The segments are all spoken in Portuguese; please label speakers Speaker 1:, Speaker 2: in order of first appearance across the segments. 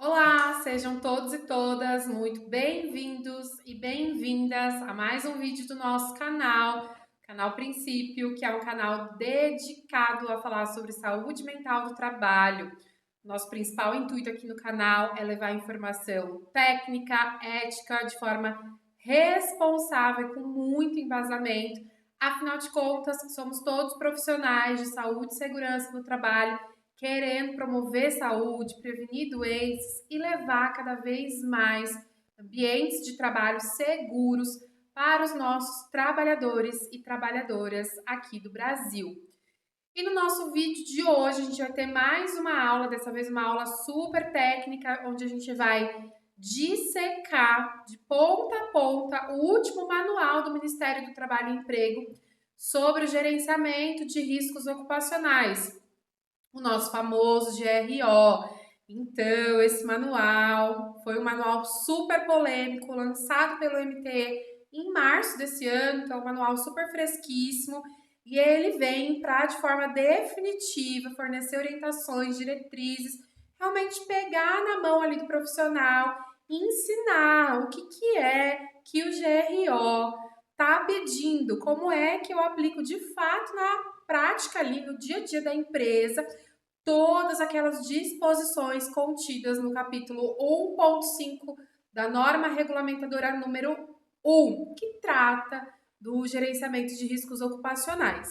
Speaker 1: Olá, sejam todos e todas muito bem-vindos e bem-vindas a mais um vídeo do nosso canal Princípio, que é um canal dedicado a falar sobre saúde mental do trabalho. Nosso principal intuito aqui no canal é levar informação técnica, ética, de forma responsável e com muito embasamento. Afinal de contas, somos todos profissionais de saúde e segurança no trabalho querendo promover saúde, prevenir doenças e levar cada vez mais ambientes de trabalho seguros para os nossos trabalhadores e trabalhadoras aqui do Brasil. E no nosso vídeo de hoje a gente vai ter mais uma aula, dessa vez uma aula super técnica, onde a gente vai dissecar de ponta a ponta o último manual do Ministério do Trabalho e Emprego sobre o gerenciamento de riscos ocupacionais, o nosso famoso GRO. Então, esse manual foi um manual super polêmico, lançado pelo MT em março desse ano, então um manual super fresquíssimo, e ele vem para, de forma definitiva, fornecer orientações, diretrizes, realmente pegar na mão ali do profissional e ensinar o que é que o GRO está pedindo, como é que eu aplico de fato na prática ali no dia a dia da empresa todas aquelas disposições contidas no capítulo 1.5 da norma regulamentadora número 1, que trata do gerenciamento de riscos ocupacionais.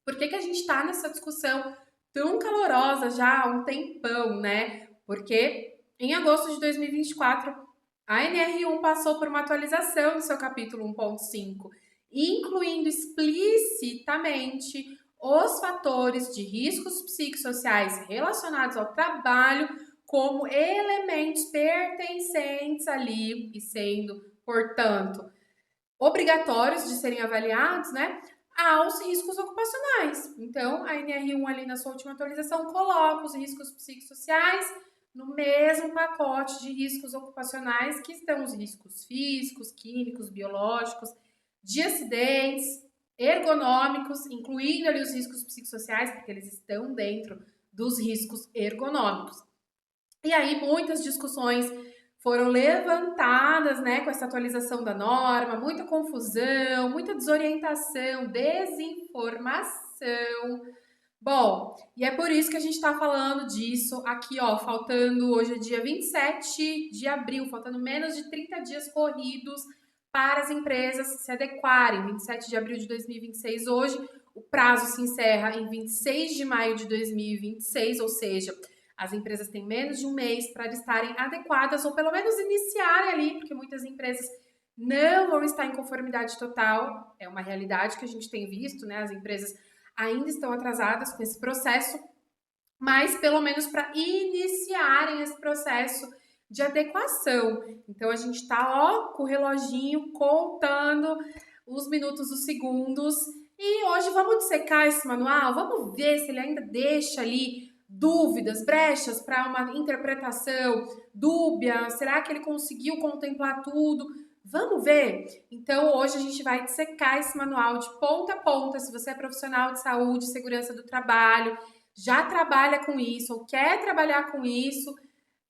Speaker 1: Por que a gente está nessa discussão tão calorosa já há um tempão, né? Porque em agosto de 2024, a NR1 passou por uma atualização do seu capítulo 1.5, incluindo explicitamente os fatores de riscos psicossociais relacionados ao trabalho como elementos pertencentes ali e sendo, portanto, obrigatórios de serem avaliados, né, aos riscos ocupacionais. Então, a NR1 ali na sua última atualização coloca os riscos psicossociais no mesmo pacote de riscos ocupacionais que estão os riscos físicos, químicos, biológicos, de acidentes, ergonômicos, incluindo ali os riscos psicossociais, porque eles estão dentro dos riscos ergonômicos. E aí muitas discussões foram levantadas, né, com essa atualização da norma, muita confusão, muita desorientação, desinformação. Bom, e é por isso que a gente está falando disso aqui, ó, faltando hoje é dia 27 de abril, faltando menos de 30 dias corridos para as empresas se adequarem. 27 de abril de 2026 hoje, o prazo se encerra em 26 de maio de 2026, ou seja, as empresas têm menos de um mês para estarem adequadas ou pelo menos iniciarem ali, porque muitas empresas não vão estar em conformidade total. É uma realidade que a gente tem visto, né? As empresas ainda estão atrasadas com esse processo, mas pelo menos para iniciarem esse processo de adequação. Então a gente está ó com o reloginho contando os minutos, os segundos. E hoje vamos dissecar esse manual, vamos ver se ele ainda deixa ali dúvidas, brechas para uma interpretação dúbia. Será que ele conseguiu contemplar tudo? Vamos ver? Então, hoje a gente vai dissecar esse manual de ponta a ponta. Se você é profissional de saúde e segurança do trabalho, já trabalha com isso ou quer trabalhar com isso,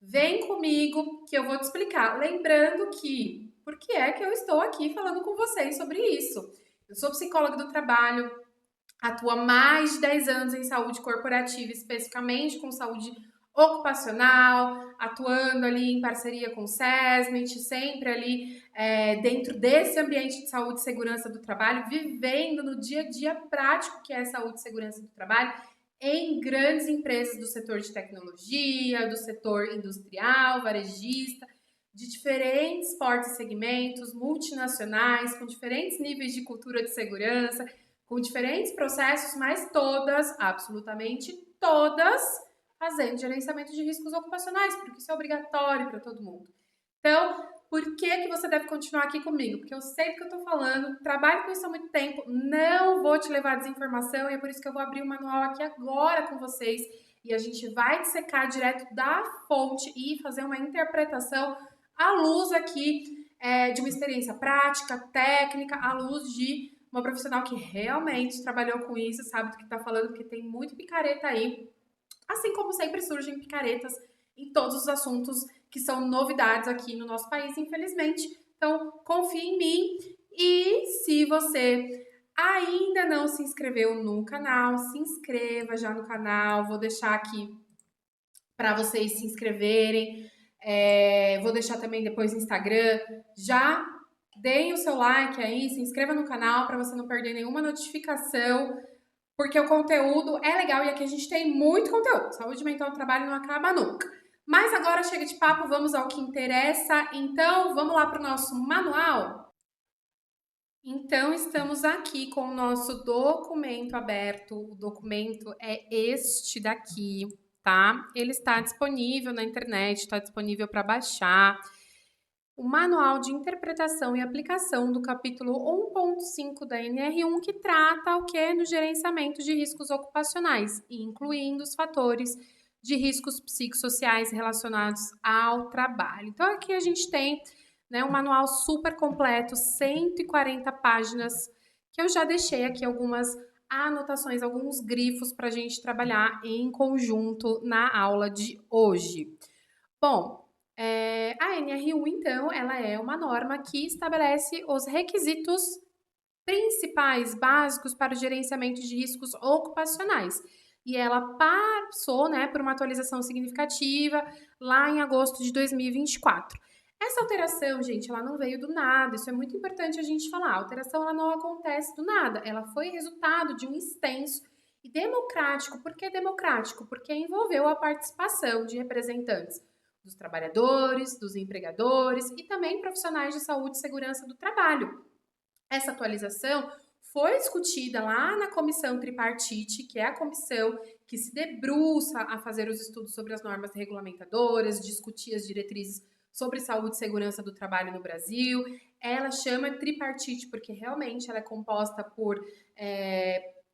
Speaker 1: vem comigo que eu vou te explicar. Lembrando que, por que é que eu estou aqui falando com vocês sobre isso? Eu sou psicóloga do trabalho, atuo há mais de 10 anos em saúde corporativa, especificamente com saúde ocupacional, atuando ali em parceria com o SESMIT, sempre ali dentro desse ambiente de saúde e segurança do trabalho, vivendo no dia a dia prático que é a saúde e segurança do trabalho em grandes empresas do setor de tecnologia, do setor industrial, varejista, de diferentes portes e segmentos, multinacionais, com diferentes níveis de cultura de segurança, com diferentes processos, mas todas, absolutamente todas, fazendo gerenciamento de riscos ocupacionais, porque isso é obrigatório para todo mundo. Então, por que você deve continuar aqui comigo? Porque eu sei do que eu estou falando, trabalho com isso há muito tempo, não vou te levar desinformação e é por isso que eu vou abrir o manual aqui agora com vocês e a gente vai dissecar direto da fonte e fazer uma interpretação à luz aqui de uma experiência prática, técnica, à luz de uma profissional que realmente trabalhou com isso, sabe do que está falando, porque tem muito picareta aí. Assim como sempre surgem picaretas em todos os assuntos que são novidades aqui no nosso país, infelizmente. Então, confie em mim e se você ainda não se inscreveu no canal, se inscreva já no canal. Vou deixar aqui para vocês se inscreverem. Vou deixar também depois no Instagram. Já deem o seu like aí, se inscreva no canal para você não perder nenhuma notificação, porque o conteúdo é legal e aqui a gente tem muito conteúdo. Saúde mental no trabalho não acaba nunca. Mas agora chega de papo, vamos ao que interessa. Então, vamos lá para o nosso manual? Então, estamos aqui com o nosso documento aberto. O documento é este daqui, tá? Ele está disponível na internet, está disponível para baixar. O Manual de Interpretação e Aplicação do capítulo 1.5 da NR1, que trata o que? No gerenciamento de riscos ocupacionais, incluindo os fatores de riscos psicossociais relacionados ao trabalho. Então, aqui a gente tem, né, um manual super completo, 140 páginas, que eu já deixei aqui algumas anotações, alguns grifos para a gente trabalhar em conjunto na aula de hoje. Bom, a NR1, então, ela é uma norma que estabelece os requisitos principais, básicos para o gerenciamento de riscos ocupacionais. E ela passou, né, por uma atualização significativa lá em agosto de 2024. Essa alteração, gente, ela não veio do nada, isso é muito importante a gente falar. A alteração ela não acontece do nada, ela foi resultado de um extenso e democrático. Por que democrático? Porque envolveu a participação de representantes dos trabalhadores, dos empregadores e também profissionais de saúde e segurança do trabalho. Essa atualização foi discutida lá na comissão tripartite, que é a comissão que se debruça a fazer os estudos sobre as normas regulamentadoras, discutir as diretrizes sobre saúde e segurança do trabalho no Brasil. Ela chama tripartite porque realmente ela é composta por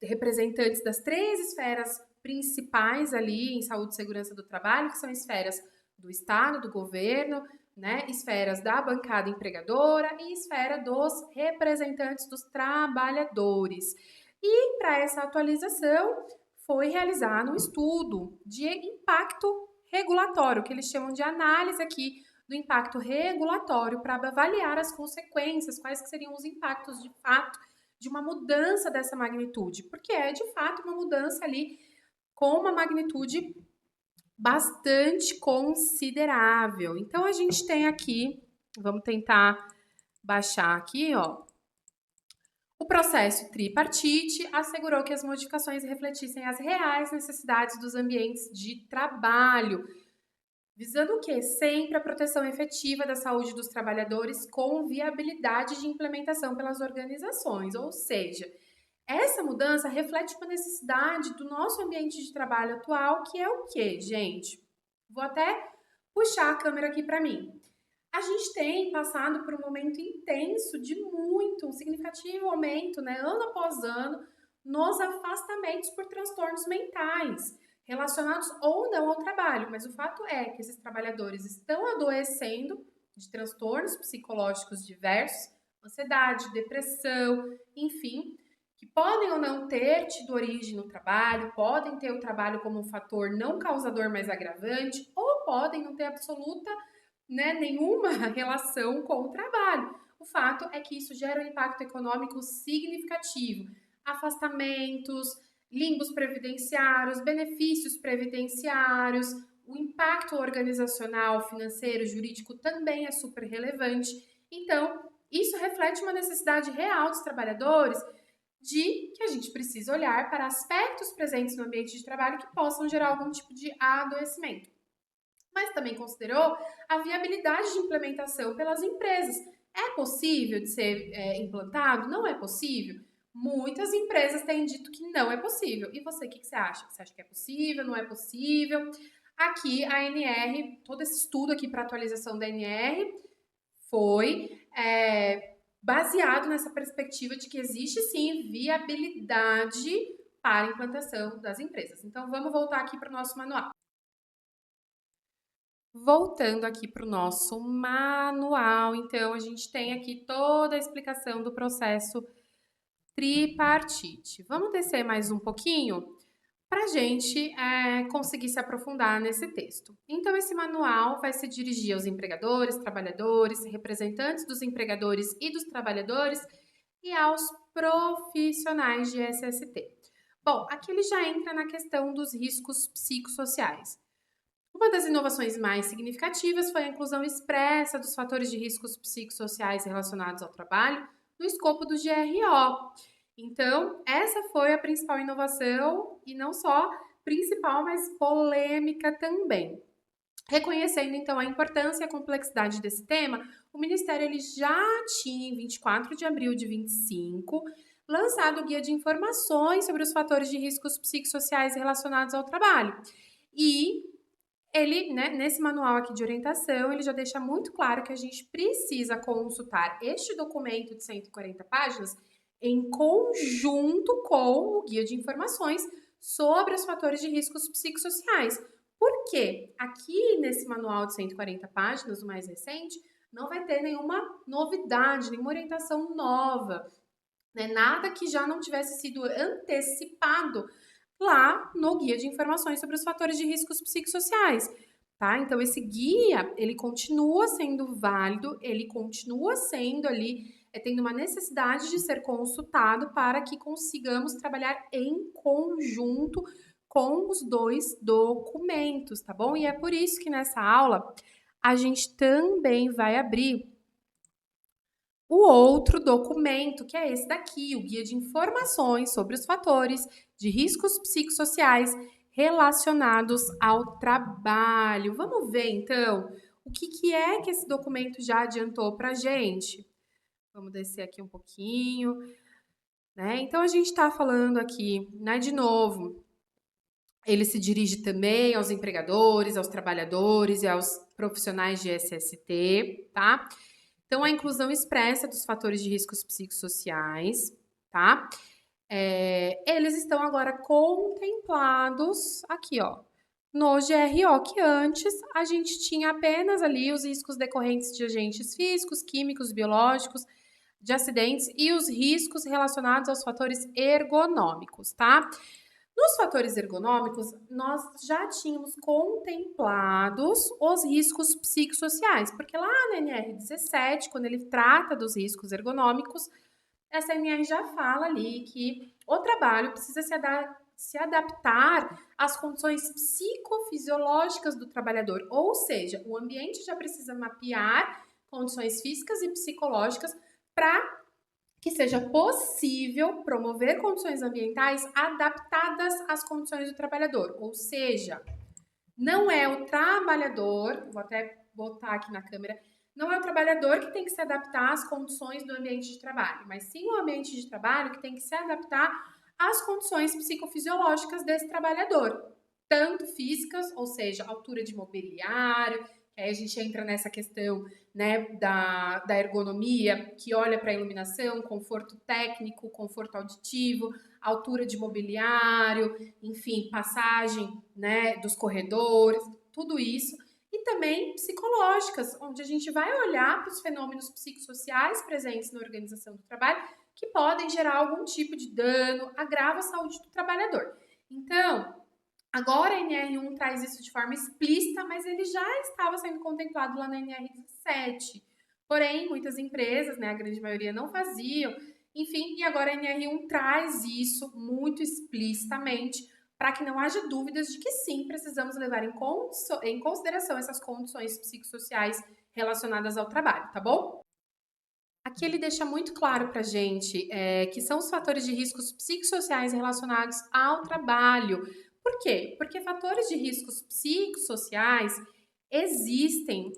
Speaker 1: representantes das 3 esferas principais ali em saúde e segurança do trabalho, que são esferas do Estado, do governo, né, esferas da bancada empregadora e esfera dos representantes dos trabalhadores. E para essa atualização foi realizado um estudo de impacto regulatório, que eles chamam de análise aqui do impacto regulatório para avaliar as consequências, quais que seriam os impactos de fato de uma mudança dessa magnitude, porque é de fato uma mudança ali com uma magnitude bastante considerável. Então, a gente tem aqui, vamos tentar baixar aqui, ó. O processo tripartite assegurou que as modificações refletissem as reais necessidades dos ambientes de trabalho, visando o quê? Sempre a proteção efetiva da saúde dos trabalhadores com viabilidade de implementação pelas organizações, ou seja, essa mudança reflete uma necessidade do nosso ambiente de trabalho atual, que é o quê, gente? Vou até puxar a câmera aqui para mim. A gente tem passado por um momento intenso de um significativo aumento, né, ano após ano, nos afastamentos por transtornos mentais, relacionados ou não ao trabalho. Mas o fato é que esses trabalhadores estão adoecendo de transtornos psicológicos diversos, ansiedade, depressão, enfim, que podem ou não ter tido origem no trabalho, podem ter o trabalho como um fator não causador, mas agravante, ou podem não ter absoluta, né, nenhuma relação com o trabalho. O fato é que isso gera um impacto econômico significativo. Afastamentos, limbos previdenciários, benefícios previdenciários, o impacto organizacional, financeiro, jurídico também é super relevante. Então, isso reflete uma necessidade real dos trabalhadores de que a gente precisa olhar para aspectos presentes no ambiente de trabalho que possam gerar algum tipo de adoecimento. Mas também considerou a viabilidade de implementação pelas empresas. É possível de ser implantado? Não é possível? Muitas empresas têm dito que não é possível. E você, o que você acha? Você acha que é possível? Não é possível? Aqui a NR, todo esse estudo aqui para atualização da NR foi baseado nessa perspectiva de que existe sim viabilidade para a implantação das empresas. Então vamos voltar aqui para o nosso manual. Voltando aqui para o nosso manual, então a gente tem aqui toda a explicação do processo tripartite. Vamos descer mais um pouquinho para a gente conseguir se aprofundar nesse texto. Então, esse manual vai se dirigir aos empregadores, trabalhadores, representantes dos empregadores e dos trabalhadores e aos profissionais de SST. Bom, aqui ele já entra na questão dos riscos psicossociais. Uma das inovações mais significativas foi a inclusão expressa dos fatores de riscos psicossociais relacionados ao trabalho no escopo do GRO. Então, essa foi a principal inovação e não só principal, mas polêmica também. Reconhecendo então a importância e a complexidade desse tema, o Ministério ele já tinha em 24 de abril de 25 lançado o guia de informações sobre os fatores de riscos psicossociais relacionados ao trabalho. E ele, né, nesse manual aqui de orientação, ele já deixa muito claro que a gente precisa consultar este documento de 140 páginas em conjunto com o guia de informações sobre os fatores de riscos psicossociais. Por quê? Aqui nesse manual de 140 páginas, o mais recente, não vai ter nenhuma novidade, nenhuma orientação nova, né? Nada que já não tivesse sido antecipado lá no guia de informações sobre os fatores de riscos psicossociais, tá? Então esse guia, ele continua sendo válido, ele continua sendo ali, tendo uma necessidade de ser consultado para que consigamos trabalhar em conjunto com os dois documentos, tá bom? E é por isso que nessa aula a gente também vai abrir o outro documento, que é esse daqui, o Guia de Informações sobre os Fatores de Riscos Psicossociais Relacionados ao Trabalho. Vamos ver, então, o que é que esse documento já adiantou para a gente? Vamos descer aqui um pouquinho, né? Então, a gente está falando aqui, né, de novo, ele se dirige também aos empregadores, aos trabalhadores e aos profissionais de SST, tá? Então, a inclusão expressa dos fatores de riscos psicossociais, tá? Eles estão agora contemplados aqui, ó, no GRO, que antes a gente tinha apenas ali os riscos decorrentes de agentes físicos, químicos, biológicos, de acidentes e os riscos relacionados aos fatores ergonômicos, tá? Nos fatores ergonômicos, nós já tínhamos contemplados os riscos psicossociais, porque lá na NR17, quando ele trata dos riscos ergonômicos, essa NR já fala ali que o trabalho precisa se adaptar às condições psicofisiológicas do trabalhador, ou seja, o ambiente já precisa mapear condições físicas e psicológicas para que seja possível promover condições ambientais adaptadas às condições do trabalhador. Ou seja, não é o trabalhador, vou até botar aqui na câmera, não é o trabalhador que tem que se adaptar às condições do ambiente de trabalho, mas sim o ambiente de trabalho que tem que se adaptar às condições psicofisiológicas desse trabalhador, tanto físicas, ou seja, altura de mobiliário, que aí a gente entra nessa questão, né, da ergonomia, que olha para a iluminação, conforto técnico, conforto auditivo, altura de mobiliário, enfim, passagem, né, dos corredores, tudo isso. E também psicológicas, onde a gente vai olhar para os fenômenos psicossociais presentes na organização do trabalho que podem gerar algum tipo de dano, agravo à saúde do trabalhador. Então, agora a NR1 traz isso de forma explícita, mas ele já estava sendo contemplado lá na NR17. Porém, muitas empresas, né, a grande maioria não faziam. Enfim, e agora a NR1 traz isso muito explicitamente para que não haja dúvidas de que sim, precisamos levar em consideração essas condições psicossociais relacionadas ao trabalho, tá bom? Aqui ele deixa muito claro para a gente que são os fatores de riscos psicossociais relacionados ao trabalho. Por quê? Porque fatores de riscos psicossociais existem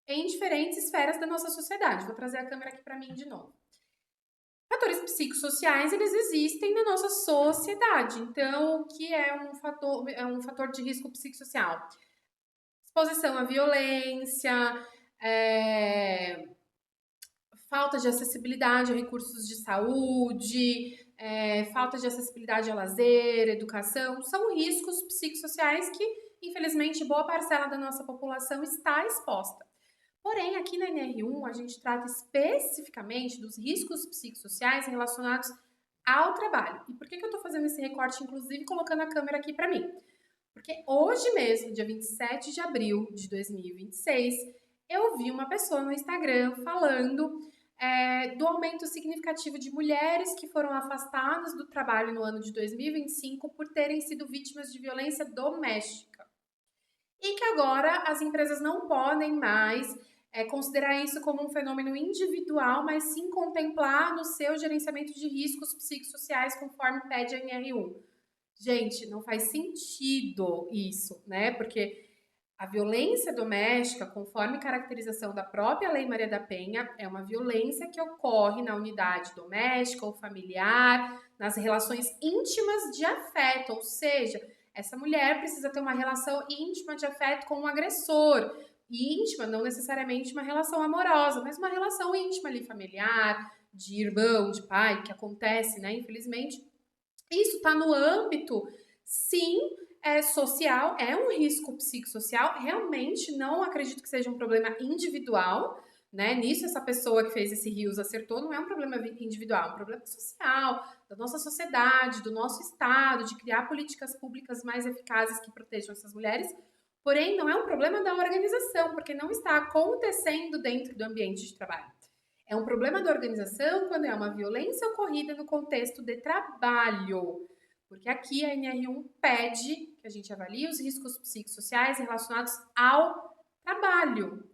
Speaker 1: em diferentes esferas da nossa sociedade. Vou trazer a câmera aqui para mim de novo. Fatores psicossociais, eles existem na nossa sociedade. Então, o que é um fator de risco psicossocial? Exposição à violência, é, falta de acessibilidade a recursos de saúde, falta de acessibilidade a lazer, educação, são riscos psicossociais que, infelizmente, boa parcela da nossa população está exposta. Porém, aqui na NR1, a gente trata especificamente dos riscos psicossociais relacionados ao trabalho. E por que eu tô fazendo esse recorte, inclusive colocando a câmera aqui para mim? Porque hoje mesmo, dia 27 de abril de 2026, eu vi uma pessoa no Instagram falando do aumento significativo de mulheres que foram afastadas do trabalho no ano de 2025 por terem sido vítimas de violência doméstica. E que agora as empresas não podem mais considerar isso como um fenômeno individual, mas sim contemplar no seu gerenciamento de riscos psicossociais, conforme pede a NR1. Gente, não faz sentido isso, né? Porque a violência doméstica, conforme caracterização da própria Lei Maria da Penha, é uma violência que ocorre na unidade doméstica ou familiar, nas relações íntimas de afeto, ou seja, essa mulher precisa ter uma relação íntima de afeto com o agressor. E íntima, não necessariamente uma relação amorosa, mas uma relação íntima ali, familiar, de irmão, de pai, que acontece, né, infelizmente. Isso está no âmbito, sim, social, é um risco psicossocial. Realmente não acredito que seja um problema individual, né? Nisso, essa pessoa que fez esse rios acertou, não é um problema individual, é um problema social, da nossa sociedade, do nosso Estado, de criar políticas públicas mais eficazes que protejam essas mulheres. Porém, não é um problema da organização, porque não está acontecendo dentro do ambiente de trabalho. É um problema da organização quando é uma violência ocorrida no contexto de trabalho. Porque aqui a NR1 pede que a gente avalie os riscos psicossociais relacionados ao trabalho.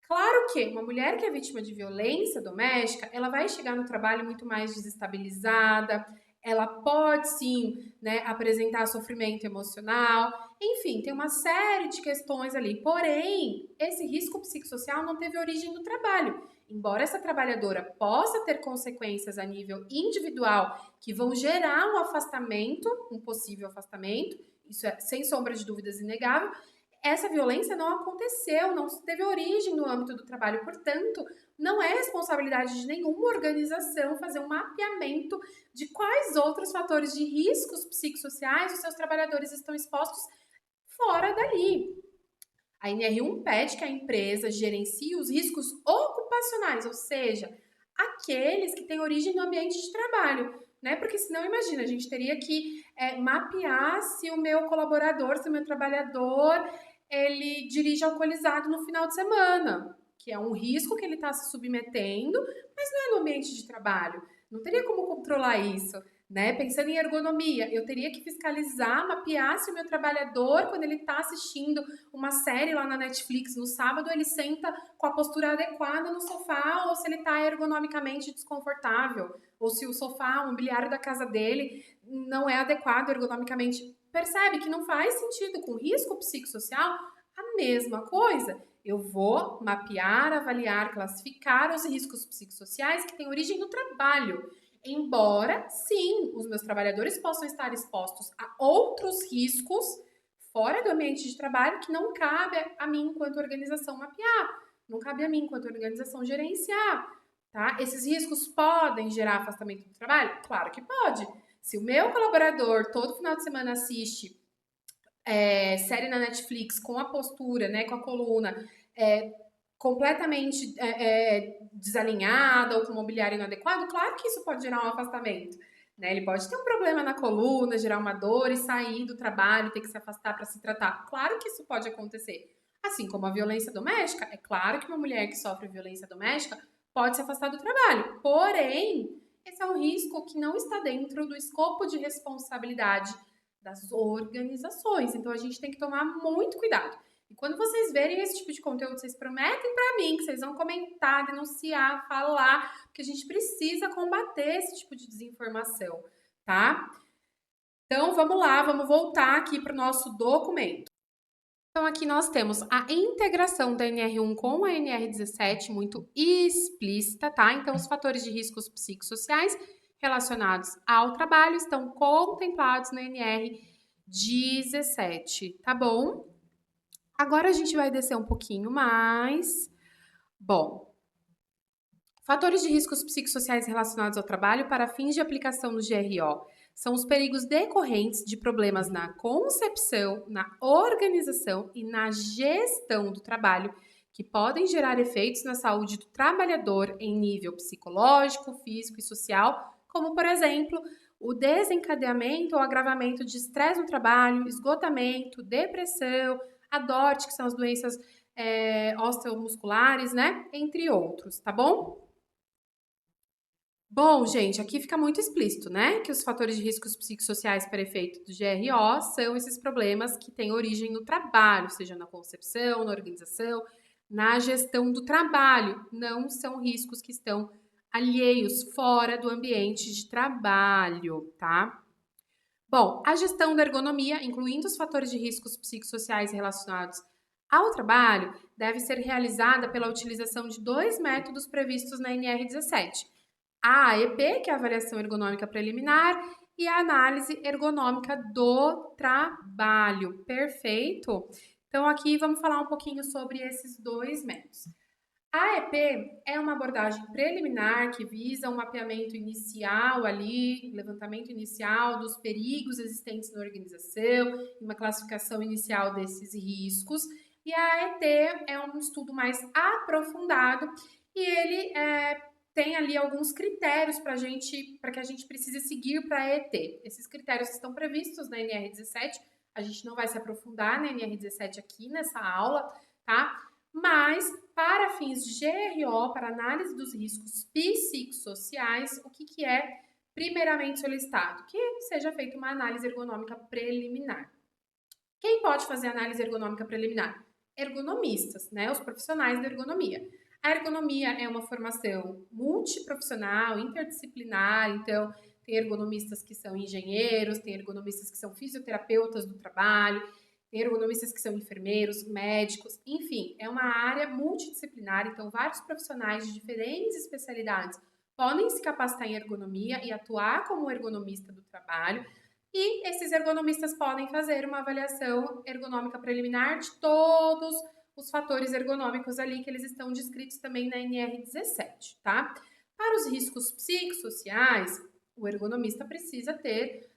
Speaker 1: Claro que uma mulher que é vítima de violência doméstica, ela vai chegar no trabalho muito mais desestabilizada, ela pode sim, né, apresentar sofrimento emocional, enfim, tem uma série de questões ali. Porém, esse risco psicossocial não teve origem no trabalho. Embora essa trabalhadora possa ter consequências a nível individual que vão gerar um afastamento, um possível afastamento, isso é sem sombra de dúvidas inegável, essa violência não aconteceu, não teve origem no âmbito do trabalho, portanto, não é responsabilidade de nenhuma organização fazer um mapeamento de quais outros fatores de riscos psicossociais os seus trabalhadores estão expostos fora dali. A NR1 pede que a empresa gerencie os riscos ocupacionais, ou seja, aqueles que têm origem no ambiente de trabalho, né? Porque senão, imagina, a gente teria que mapear se o meu colaborador, se o meu trabalhador, ele dirige alcoolizado no final de semana, que é um risco que ele está se submetendo, mas não é no ambiente de trabalho. Não teria como controlar isso, né? Pensando em ergonomia, eu teria que fiscalizar, mapear se o meu trabalhador, quando ele está assistindo uma série lá na Netflix no sábado, ele senta com a postura adequada no sofá ou se ele está ergonomicamente desconfortável, ou se o sofá, o mobiliário da casa dele não é adequado ergonomicamente. Percebe que não faz sentido com risco psicossocial a mesma coisa. Eu vou mapear, avaliar, classificar os riscos psicossociais que têm origem no trabalho. Embora, sim, os meus trabalhadores possam estar expostos a outros riscos fora do ambiente de trabalho que não cabe a mim, enquanto organização, mapear, não cabe a mim, enquanto organização, gerenciar, tá? Esses riscos podem gerar afastamento do trabalho? Claro que pode. Se o meu colaborador todo final de semana assiste série na Netflix com a postura, né, com a coluna completamente desalinhada ou com mobiliário inadequado, claro que isso pode gerar um afastamento. Né? Ele pode ter um problema na coluna, gerar uma dor e sair do trabalho, ter que se afastar para se tratar. Claro que isso pode acontecer. Assim como a violência doméstica, é claro que uma mulher que sofre violência doméstica pode se afastar do trabalho. Porém, esse é um risco que não está dentro do escopo de responsabilidade das organizações. Então a gente tem que tomar muito cuidado. E quando vocês verem esse tipo de conteúdo, vocês prometem para mim que vocês vão comentar, denunciar, falar, porque a gente precisa combater esse tipo de desinformação, tá? Então vamos lá, vamos voltar aqui para o nosso documento. Então aqui nós temos a integração da NR1 com a NR17 muito explícita, tá? Então os fatores de riscos psicossociais relacionados ao trabalho estão contemplados na NR17, tá bom? Agora a gente vai descer um pouquinho mais. Bom, fatores de riscos psicossociais relacionados ao trabalho para fins de aplicação no GRO são os perigos decorrentes de problemas na concepção, na organização e na gestão do trabalho que podem gerar efeitos na saúde do trabalhador em nível psicológico, físico e social, como, por exemplo, o desencadeamento ou agravamento de estresse no trabalho, esgotamento, depressão, a DORT, que são as doenças osteomusculares, né? Entre outros, tá bom? Bom, gente, aqui fica muito explícito, né? Que os fatores de riscos psicossociais para efeito do GRO são esses problemas que têm origem no trabalho, seja na concepção, na organização, na gestão do trabalho. Não são riscos que estão alheios, fora do ambiente de trabalho, tá? Bom, a gestão da ergonomia, incluindo os fatores de riscos psicossociais relacionados ao trabalho, deve ser realizada pela utilização de dois métodos previstos na NR17. A AEP, que é a avaliação ergonômica preliminar, e a análise ergonômica do trabalho. Perfeito? Então, aqui vamos falar um pouquinho sobre esses dois métodos. A AEP é uma abordagem preliminar que visa um mapeamento inicial ali, levantamento inicial dos perigos existentes na organização, uma classificação inicial desses riscos. E a AET é um estudo mais aprofundado e ele tem ali alguns critérios para que a gente precise seguir para a AET. Esses critérios estão previstos na NR17. A gente não vai se aprofundar na NR17 aqui nessa aula, tá? Mas, para fins de GRO, para análise dos riscos psicossociais, o que é primeiramente solicitado? Que seja feita uma análise ergonômica preliminar. Quem pode fazer análise ergonômica preliminar? Ergonomistas, né? Os profissionais da ergonomia. A ergonomia é uma formação multiprofissional, interdisciplinar, então tem ergonomistas que são engenheiros, tem ergonomistas que são fisioterapeutas do trabalho, tem ergonomistas que são enfermeiros, médicos, enfim, é uma área multidisciplinar, então vários profissionais de diferentes especialidades podem se capacitar em ergonomia e atuar como ergonomista do trabalho, e esses ergonomistas podem fazer uma avaliação ergonômica preliminar de todos os fatores ergonômicos ali que eles estão descritos também na NR17, tá? Para os riscos psicossociais, o ergonomista precisa ter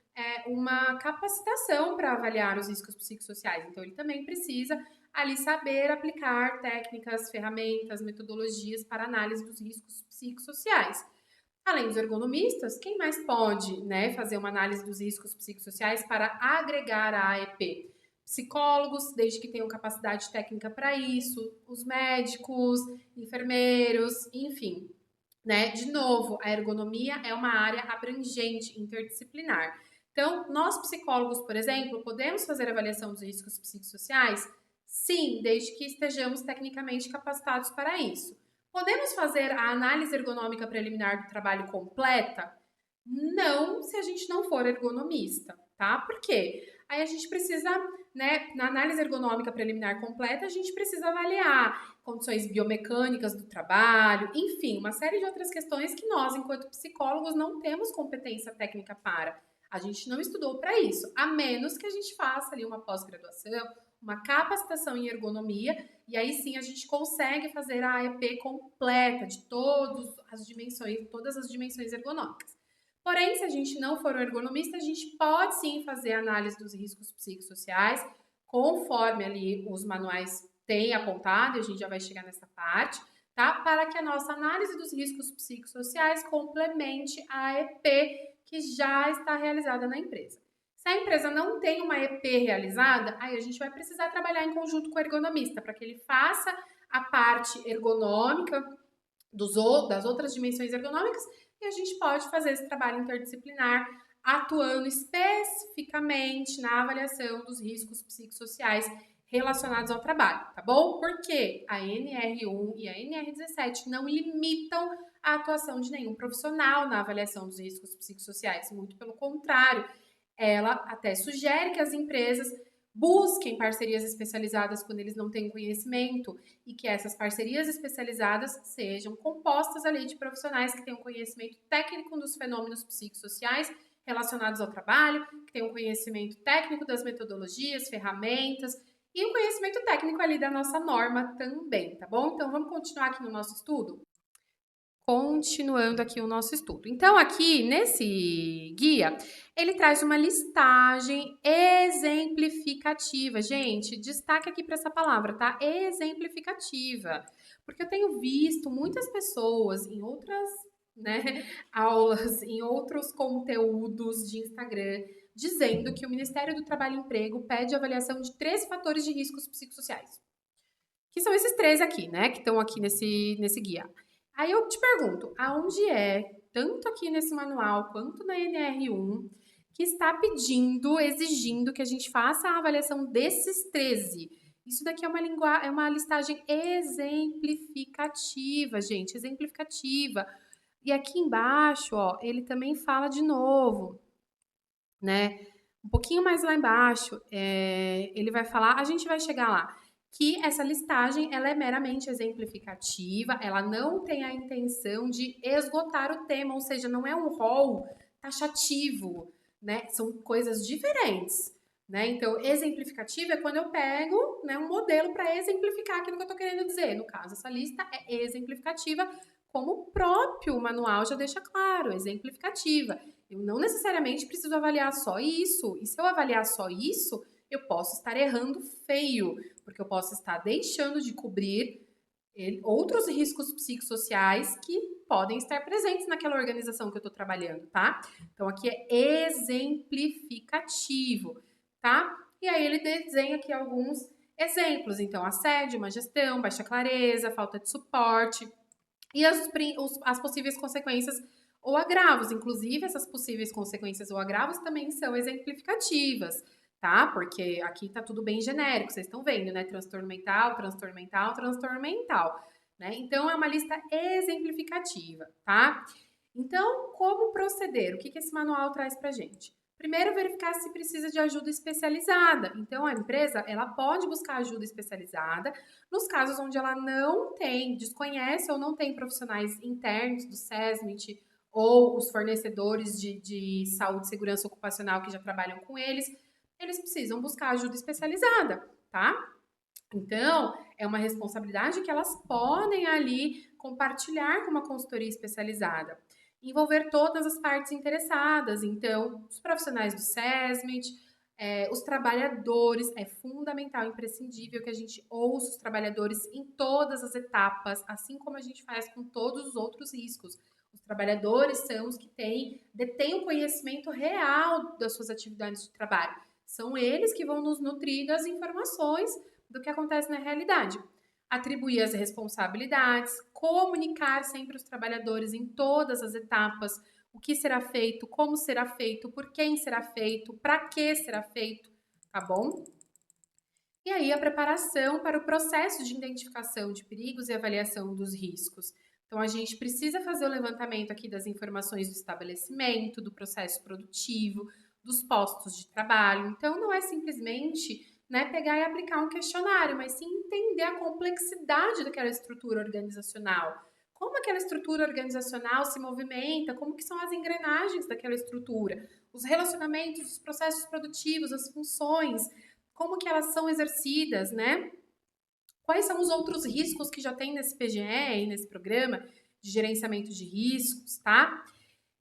Speaker 1: uma capacitação para avaliar os riscos psicossociais. Então, ele também precisa ali saber aplicar técnicas, ferramentas, metodologias para análise dos riscos psicossociais. Além dos ergonomistas, quem mais pode, né, fazer uma análise dos riscos psicossociais para agregar a AEP? Psicólogos, desde que tenham capacidade técnica para isso, os médicos, enfermeiros, enfim, né? De novo, a ergonomia é uma área abrangente, interdisciplinar. Então, nós psicólogos, por exemplo, podemos fazer avaliação dos riscos psicossociais? Sim, desde que estejamos tecnicamente capacitados para isso. Podemos fazer a análise ergonômica preliminar do trabalho completa? Não, se a gente não for ergonomista, tá? Por quê? Aí a gente precisa, né, na análise ergonômica preliminar completa, a gente precisa avaliar condições biomecânicas do trabalho, enfim, uma série de outras questões que nós, enquanto psicólogos, não temos competência técnica para. A gente não estudou para isso, a menos que a gente faça ali uma pós-graduação, uma capacitação em ergonomia, e aí sim a gente consegue fazer a AEP completa de todas as dimensões ergonômicas. Porém, se a gente não for um ergonomista, a gente pode sim fazer análise dos riscos psicossociais, conforme ali os manuais têm apontado, e a gente já vai chegar nessa parte, tá? Para que a nossa análise dos riscos psicossociais complemente a EP que já está realizada na empresa. Se a empresa não tem uma EP realizada, aí a gente vai precisar trabalhar em conjunto com o ergonomista para que ele faça a parte ergonômica das outras dimensões ergonômicas e a gente pode fazer esse trabalho interdisciplinar atuando especificamente na avaliação dos riscos psicossociais relacionados ao trabalho, tá bom? Porque a NR1 e a NR17 não limitam a atuação de nenhum profissional na avaliação dos riscos psicossociais, muito pelo contrário, ela até sugere que as empresas busquem parcerias especializadas quando eles não têm conhecimento e que essas parcerias especializadas sejam compostas ali de profissionais que tenham conhecimento técnico dos fenômenos psicossociais relacionados ao trabalho, que tenham conhecimento técnico das metodologias, ferramentas e o conhecimento técnico ali da nossa norma também, tá bom? Então vamos continuar aqui no nosso estudo? Continuando aqui o nosso estudo. Então, aqui nesse guia, ele traz uma listagem exemplificativa. Gente, destaque aqui para essa palavra, tá? Exemplificativa. Porque eu tenho visto muitas pessoas em outras né, aulas em outros conteúdos de Instagram, dizendo que o Ministério do Trabalho e Emprego pede avaliação de 3 fatores de riscos psicossociais. Que são esses 3 aqui, né, que estão aqui nesse guia. Aí eu te pergunto, aonde é, tanto aqui nesse manual quanto na NR1, que está pedindo, exigindo que a gente faça a avaliação desses 13? Isso daqui é uma listagem exemplificativa, gente, exemplificativa. E aqui embaixo, ó, ele também fala de novo, né? Um pouquinho mais lá embaixo, ele vai falar, a gente vai chegar lá, que essa listagem ela é meramente exemplificativa, ela não tem a intenção de esgotar o tema, ou seja, não é um rol taxativo, né? São coisas diferentes. Né? Então, exemplificativo é quando eu pego, né, um modelo para exemplificar aquilo que eu estou querendo dizer. No caso, essa lista é exemplificativa, como o próprio manual já deixa claro, exemplificativa. Eu não necessariamente preciso avaliar só isso. E se eu avaliar só isso, eu posso estar errando feio, porque eu posso estar deixando de cobrir outros riscos psicossociais que podem estar presentes naquela organização que eu estou trabalhando, tá? Então aqui é exemplificativo, tá? E aí ele desenha aqui alguns exemplos. Então, assédio, má gestão, baixa clareza, falta de suporte e as possíveis consequências ou agravos. Inclusive, essas possíveis consequências ou agravos também são exemplificativas, tá? Porque aqui tá tudo bem genérico, vocês estão vendo, né? Transtorno mental, transtorno mental, transtorno mental, né? Então, é uma lista exemplificativa, tá? Então, como proceder? O que esse manual traz pra gente? Primeiro, verificar se precisa de ajuda especializada. Então, a empresa, ela pode buscar ajuda especializada nos casos onde ela não tem, desconhece ou não tem profissionais internos do SESMIT ou os fornecedores de saúde e segurança ocupacional que já trabalham com eles, eles precisam buscar ajuda especializada, tá? Então, é uma responsabilidade que elas podem ali compartilhar com uma consultoria especializada. Envolver todas as partes interessadas, então, os profissionais do SESMIT, os trabalhadores, é fundamental, imprescindível que a gente ouça os trabalhadores em todas as etapas, assim como a gente faz com todos os outros riscos. Os trabalhadores são os que detêm o conhecimento real das suas atividades de trabalho. São eles que vão nos nutrir das informações do que acontece na realidade. Atribuir as responsabilidades, comunicar sempre os trabalhadores em todas as etapas, o que será feito, como será feito, por quem será feito, para que será feito, tá bom? E aí a preparação para o processo de identificação de perigos e avaliação dos riscos. Então a gente precisa fazer o levantamento aqui das informações do estabelecimento, do processo produtivo, dos postos de trabalho. Então não é simplesmente, né, pegar e aplicar um questionário, mas sim entender a complexidade daquela estrutura organizacional. Como aquela estrutura organizacional se movimenta, como que são as engrenagens daquela estrutura, os relacionamentos, os processos produtivos, as funções, como que elas são exercidas, né? Quais são os outros riscos que já tem nesse PGE, nesse programa de gerenciamento de riscos, tá?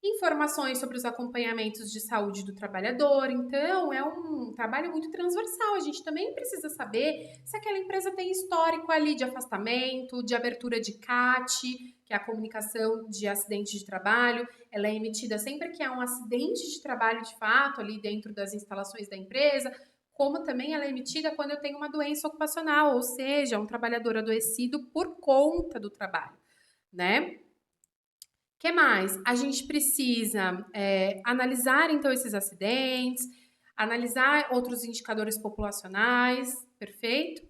Speaker 1: Informações sobre os acompanhamentos de saúde do trabalhador. Então, é um trabalho muito transversal. A gente também precisa saber se aquela empresa tem histórico ali de afastamento, de abertura de CAT, que é a comunicação de acidente de trabalho. Ela é emitida sempre que há um acidente de trabalho de fato ali dentro das instalações da empresa, como também ela é emitida quando eu tenho uma doença ocupacional, ou seja, um trabalhador adoecido por conta do trabalho, né? Que mais? A gente precisa analisar então esses acidentes, analisar outros indicadores populacionais, perfeito?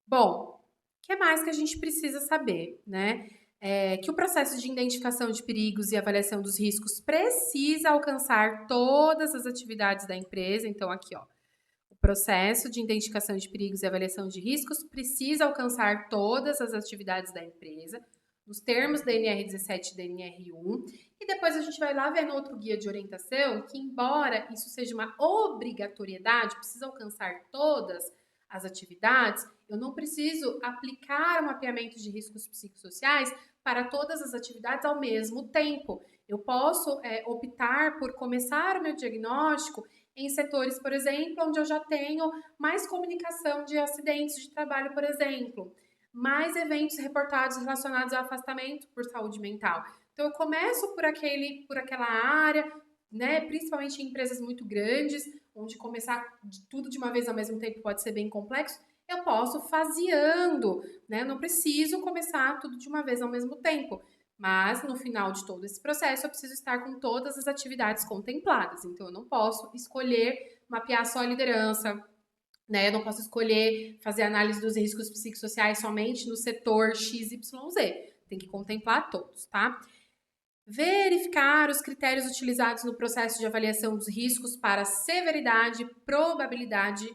Speaker 1: Bom, o que mais que a gente precisa saber, né? Que o processo de identificação de perigos e avaliação dos riscos precisa alcançar todas as atividades da empresa. Então, aqui, ó, o processo de identificação de perigos e avaliação de riscos precisa alcançar todas as atividades da empresa, nos termos da NR17 e da NR1. E depois a gente vai lá ver no outro guia de orientação que, embora isso seja uma obrigatoriedade, precisa alcançar todas as atividades, eu não preciso aplicar o mapeamento de riscos psicossociais para todas as atividades ao mesmo tempo. Eu posso optar por começar o meu diagnóstico em setores, por exemplo, onde eu já tenho mais comunicação de acidentes de trabalho, por exemplo, mais eventos reportados relacionados ao afastamento por saúde mental. Então, eu começo por aquela área, né? Principalmente em empresas muito grandes, onde começar de tudo de uma vez ao mesmo tempo pode ser bem complexo. Eu posso faseando, né? Eu não preciso começar tudo de uma vez ao mesmo tempo. Mas no final de todo esse processo, eu preciso estar com todas as atividades contempladas. Então, eu não posso escolher mapear só a liderança, né? Eu não posso escolher fazer análise dos riscos psicossociais somente no setor XYZ. Tem que contemplar todos, tá? Verificar os critérios utilizados no processo de avaliação dos riscos para severidade, probabilidade.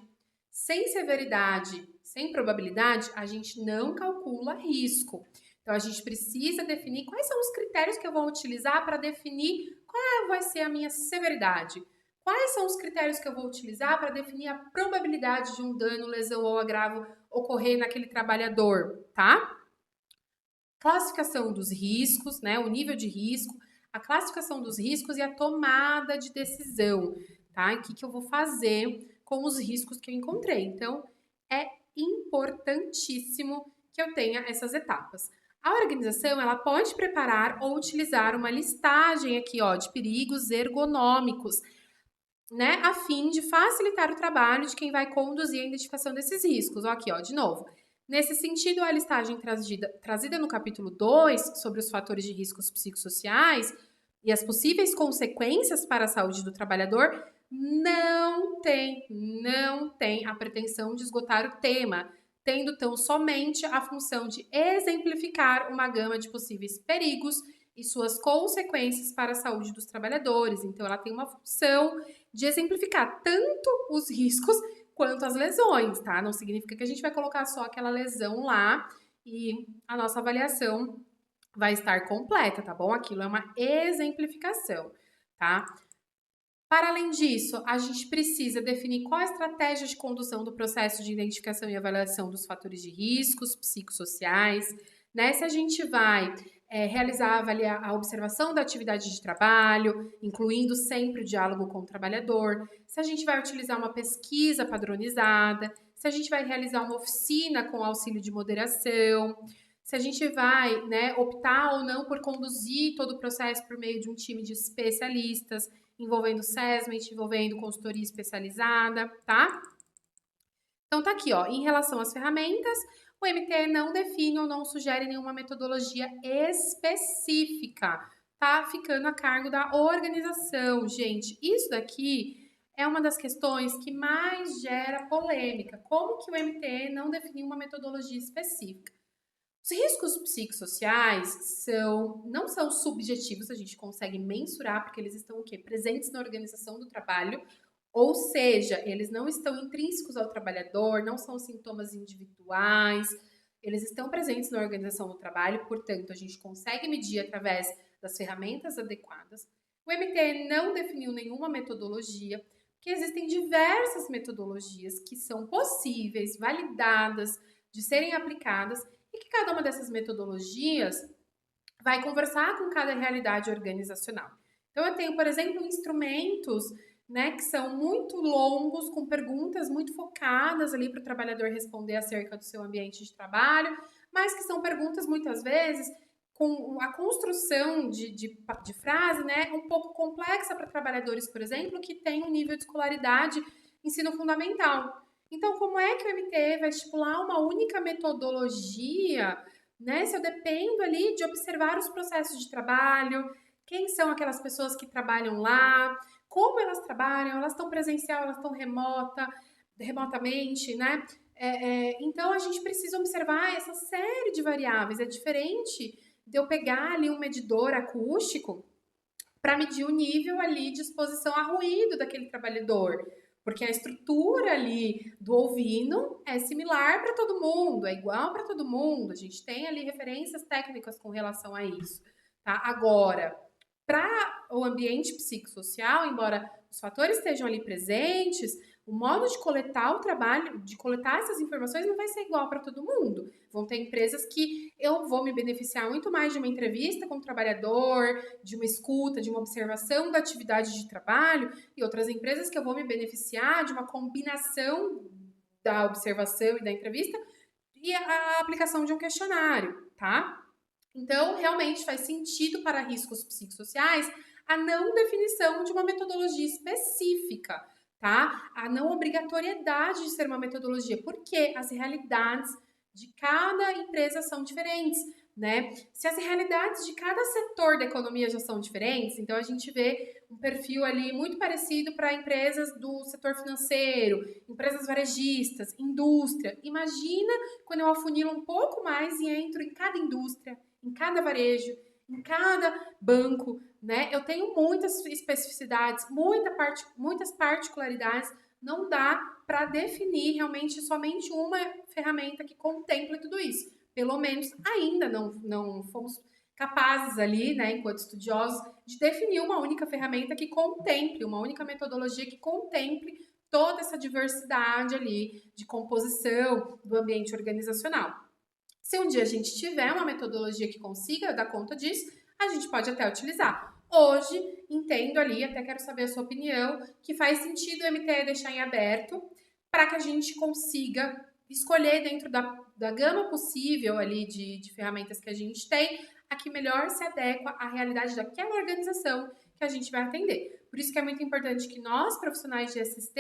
Speaker 1: Sem severidade, sem probabilidade, a gente não calcula risco. Então, a gente precisa definir quais são os critérios que eu vou utilizar para definir qual vai ser a minha severidade. Quais são os critérios que eu vou utilizar para definir a probabilidade de um dano, lesão ou agravo ocorrer naquele trabalhador, tá? Classificação dos riscos, né? O nível de risco, a classificação dos riscos e a tomada de decisão, tá? O que eu vou fazer com os riscos que eu encontrei. Então, é importantíssimo que eu tenha essas etapas. A organização, ela pode preparar ou utilizar uma listagem aqui, ó, de perigos ergonômicos, né, a fim de facilitar o trabalho de quem vai conduzir a identificação desses riscos. Ó, aqui, ó, de novo. Nesse sentido, a listagem trazida no capítulo 2 sobre os fatores de riscos psicossociais e as possíveis consequências para a saúde do trabalhador não tem a pretensão de esgotar o tema, tendo tão somente a função de exemplificar uma gama de possíveis perigos e suas consequências para a saúde dos trabalhadores. Então, ela tem uma função de exemplificar tanto os riscos quanto as lesões, tá? Não significa que a gente vai colocar só aquela lesão lá e a nossa avaliação vai estar completa, tá bom? Aquilo é uma exemplificação, tá? Para além disso, a gente precisa definir qual a estratégia de condução do processo de identificação e avaliação dos fatores de riscos psicossociais, né? Se a gente vai realizar a observação da atividade de trabalho, incluindo sempre o diálogo com o trabalhador, se a gente vai utilizar uma pesquisa padronizada, se a gente vai realizar uma oficina com auxílio de moderação, se a gente vai, né, optar ou não por conduzir todo o processo por meio de um time de especialistas, envolvendo assessment, envolvendo consultoria especializada, tá? Então tá aqui, ó, em relação às ferramentas, o MT não define ou não sugere nenhuma metodologia específica, tá? Ficando a cargo da organização, gente. Isso daqui é uma das questões que mais gera polêmica. Como que o MT não definiu uma metodologia específica? Os riscos psicossociais não são subjetivos, a gente consegue mensurar, porque eles estão o quê? Presentes na organização do trabalho, ou seja, eles não estão intrínsecos ao trabalhador, não são sintomas individuais, eles estão presentes na organização do trabalho, portanto, a gente consegue medir através das ferramentas adequadas. O MT não definiu nenhuma metodologia, porque existem diversas metodologias que são possíveis, validadas, de serem aplicadas e que cada uma dessas metodologias vai conversar com cada realidade organizacional. Então, eu tenho, por exemplo, instrumentos, né, que são muito longos, com perguntas muito focadas ali para o trabalhador responder acerca do seu ambiente de trabalho, mas que são perguntas muitas vezes com a construção de frase, né, um pouco complexa para trabalhadores, por exemplo, que têm um nível de escolaridade ensino fundamental. Então, como é que o MT vai estipular uma única metodologia, né? Se eu dependo ali de observar os processos de trabalho, quem são aquelas pessoas que trabalham lá, como elas trabalham, elas estão presencial, elas estão remotamente, né? Então, a gente precisa observar essa série de variáveis. É diferente de eu pegar ali um medidor acústico para medir o nível ali de exposição a ruído daquele trabalhador. Porque a estrutura ali do ouvido é similar para todo mundo, é igual para todo mundo. A gente tem ali referências técnicas com relação a isso, tá? Agora, para o ambiente psicossocial, embora os fatores estejam ali presentes, o modo de coletar o trabalho, de coletar essas informações não vai ser igual para todo mundo. Vão ter empresas que eu vou me beneficiar muito mais de uma entrevista com o trabalhador, de uma escuta, de uma observação da atividade de trabalho, e outras empresas que eu vou me beneficiar de uma combinação da observação e da entrevista e a aplicação de um questionário, tá? Então, realmente faz sentido para riscos psicossociais a não definição de uma metodologia específica, tá? A não obrigatoriedade de ser uma metodologia, porque as realidades de cada empresa são diferentes, né? Se as realidades de cada setor da economia já são diferentes, então a gente vê um perfil ali muito parecido para empresas do setor financeiro, empresas varejistas, indústria. Imagina quando eu afunilo um pouco mais e entro em cada indústria, em cada varejo, em cada banco, né? Eu tenho muitas especificidades, muitas particularidades. Não dá para definir realmente somente uma ferramenta que contemple tudo isso. Pelo menos ainda não fomos capazes ali, né, enquanto estudiosos, de definir uma única ferramenta que contemple, uma única metodologia que contemple toda essa diversidade ali de composição do ambiente organizacional. Se um dia a gente tiver uma metodologia que consiga dar conta disso, a gente pode até utilizar. Hoje, entendo ali, até quero saber a sua opinião, que faz sentido o MTE deixar em aberto para que a gente consiga escolher dentro da gama possível ali de ferramentas que a gente tem, a que melhor se adequa à realidade daquela organização que a gente vai atender. Por isso que é muito importante que nós, profissionais de SST,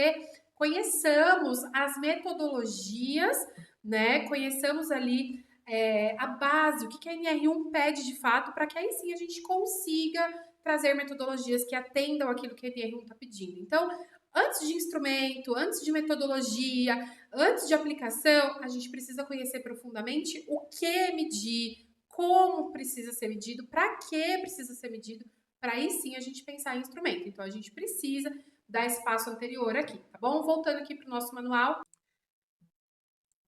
Speaker 1: conheçamos as metodologias, né? Conheçamos ali a base, o que a NR1 pede de fato, para que aí sim a gente consiga trazer metodologias que atendam aquilo que a NR1 está pedindo. Então, antes de instrumento, antes de metodologia, antes de aplicação, a gente precisa conhecer profundamente o que medir, como precisa ser medido, para que precisa ser medido, para aí sim a gente pensar em instrumento. Então, a gente precisa dar esse passo anterior aqui, tá bom? Voltando aqui para o nosso manual.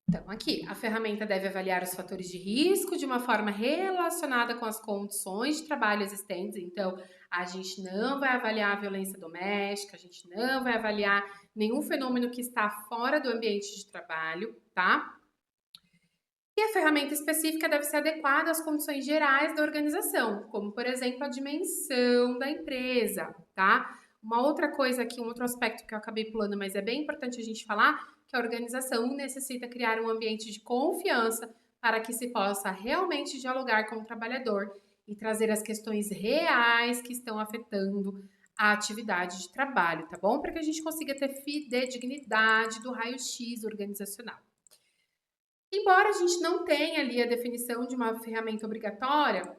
Speaker 1: Então, aqui, a ferramenta deve avaliar os fatores de risco de uma forma relacionada com as condições de trabalho existentes. Então, a gente não vai avaliar a violência doméstica, a gente não vai avaliar nenhum fenômeno que está fora do ambiente de trabalho, tá? E a ferramenta específica deve ser adequada às condições gerais da organização, como, por exemplo, a dimensão da empresa, tá? Uma outra coisa aqui, um outro aspecto que eu acabei pulando, mas é bem importante a gente falar, que a organização necessita criar um ambiente de confiança para que se possa realmente dialogar com o trabalhador e trazer as questões reais que estão afetando a atividade de trabalho, tá bom? Para que a gente consiga ter fidedignidade do raio-x organizacional. Embora a gente não tenha ali a definição de uma ferramenta obrigatória,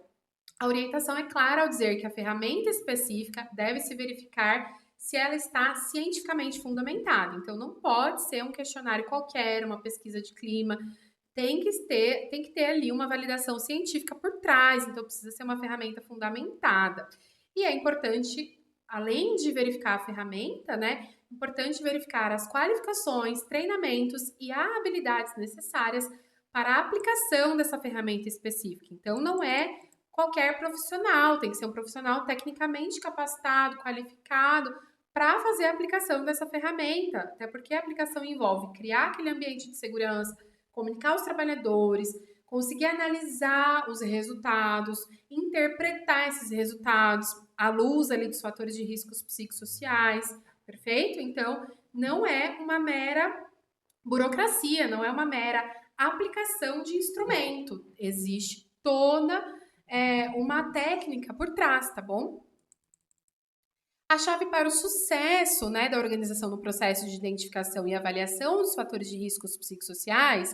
Speaker 1: a orientação é clara ao dizer que a ferramenta específica deve se verificar se ela está cientificamente fundamentada. Então, não pode ser um questionário qualquer, uma pesquisa de clima. Tem que ter ali uma validação científica por trás. Então, precisa ser uma ferramenta fundamentada. E é importante, além de verificar a ferramenta, né? Importante verificar as qualificações, treinamentos e habilidades necessárias para a aplicação dessa ferramenta específica. Então, não é qualquer profissional, tem que ser um profissional tecnicamente capacitado, qualificado para fazer a aplicação dessa ferramenta, até porque a aplicação envolve criar aquele ambiente de segurança, comunicar aos trabalhadores, conseguir analisar os resultados, interpretar esses resultados à luz ali dos fatores de riscos psicossociais, perfeito? Então, não é uma mera burocracia, não é uma mera aplicação de instrumento, existe toda uma técnica por trás, tá bom? A chave para o sucesso, né, da organização no processo de identificação e avaliação dos fatores de riscos psicossociais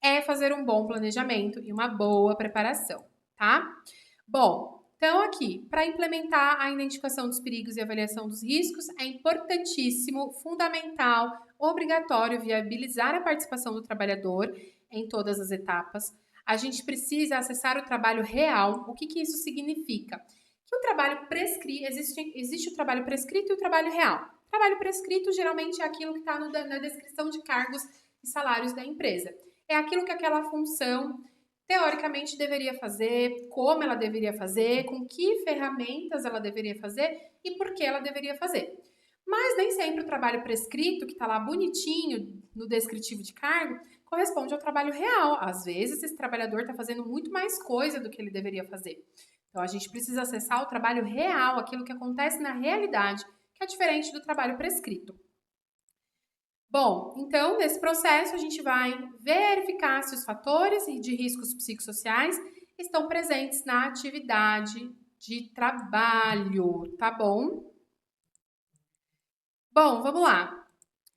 Speaker 1: é fazer um bom planejamento e uma boa preparação, tá? Bom, então aqui, para implementar a identificação dos perigos e avaliação dos riscos, é importantíssimo, fundamental, obrigatório viabilizar a participação do trabalhador em todas as etapas. A gente precisa acessar o trabalho real. O que isso significa? Que o trabalho prescrito, existe o trabalho prescrito e o trabalho real. O trabalho prescrito geralmente é aquilo que está na descrição de cargos e salários da empresa. É aquilo que aquela função teoricamente deveria fazer, como ela deveria fazer, com que ferramentas ela deveria fazer e por que ela deveria fazer. Mas nem sempre o trabalho prescrito, que está lá bonitinho no descritivo de cargo, corresponde ao trabalho real. Às vezes, esse trabalhador está fazendo muito mais coisa do que ele deveria fazer. Então, a gente precisa acessar o trabalho real, aquilo que acontece na realidade, que é diferente do trabalho prescrito. Bom, então, nesse processo, a gente vai verificar se os fatores de riscos psicossociais estão presentes na atividade de trabalho, tá bom? Bom, vamos lá.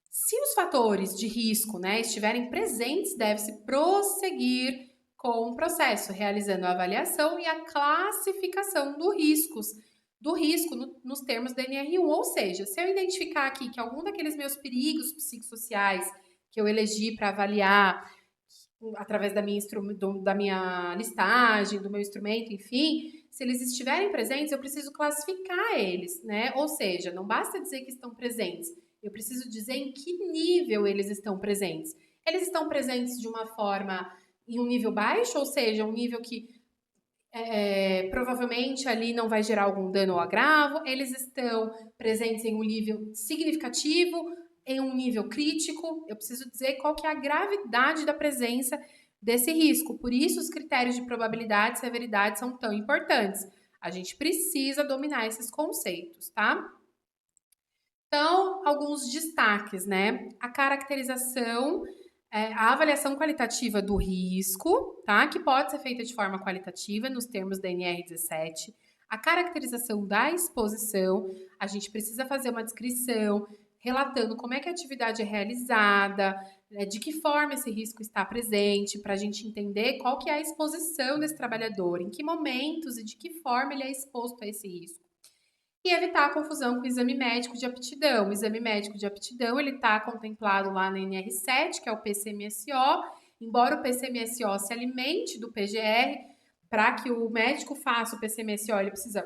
Speaker 1: Se os fatores de risco, né, estiverem presentes, deve-se prosseguir com o processo, realizando a avaliação e a classificação do risco nos termos da NR1. Ou seja, se eu identificar aqui que algum daqueles meus perigos psicossociais que eu elegi para avaliar através da minha listagem, do meu instrumento, enfim, se eles estiverem presentes, eu preciso classificar eles, né? Ou seja, não basta dizer que estão presentes, eu preciso dizer em que nível eles estão presentes. Eles estão presentes de uma forma em um nível baixo, ou seja, um nível que provavelmente ali não vai gerar algum dano ou agravo. Eles estão presentes em um nível significativo, em um nível crítico. Eu preciso dizer qual que é a gravidade da presença desse risco. Por isso, os critérios de probabilidade e severidade são tão importantes. A gente precisa dominar esses conceitos, tá? Então, alguns destaques, né? A caracterização, a avaliação qualitativa do risco, tá? Que pode ser feita de forma qualitativa, nos termos da NR17. A caracterização da exposição, a gente precisa fazer uma descrição, relatando como é que a atividade é realizada, de que forma esse risco está presente, para a gente entender qual que é a exposição desse trabalhador, em que momentos e de que forma ele é exposto a esse risco. E evitar a confusão com o exame médico de aptidão. O exame médico de aptidão, ele está contemplado lá na NR7, que é o PCMSO. Embora o PCMSO se alimente do PGR, para que o médico faça o PCMSO, ele precisa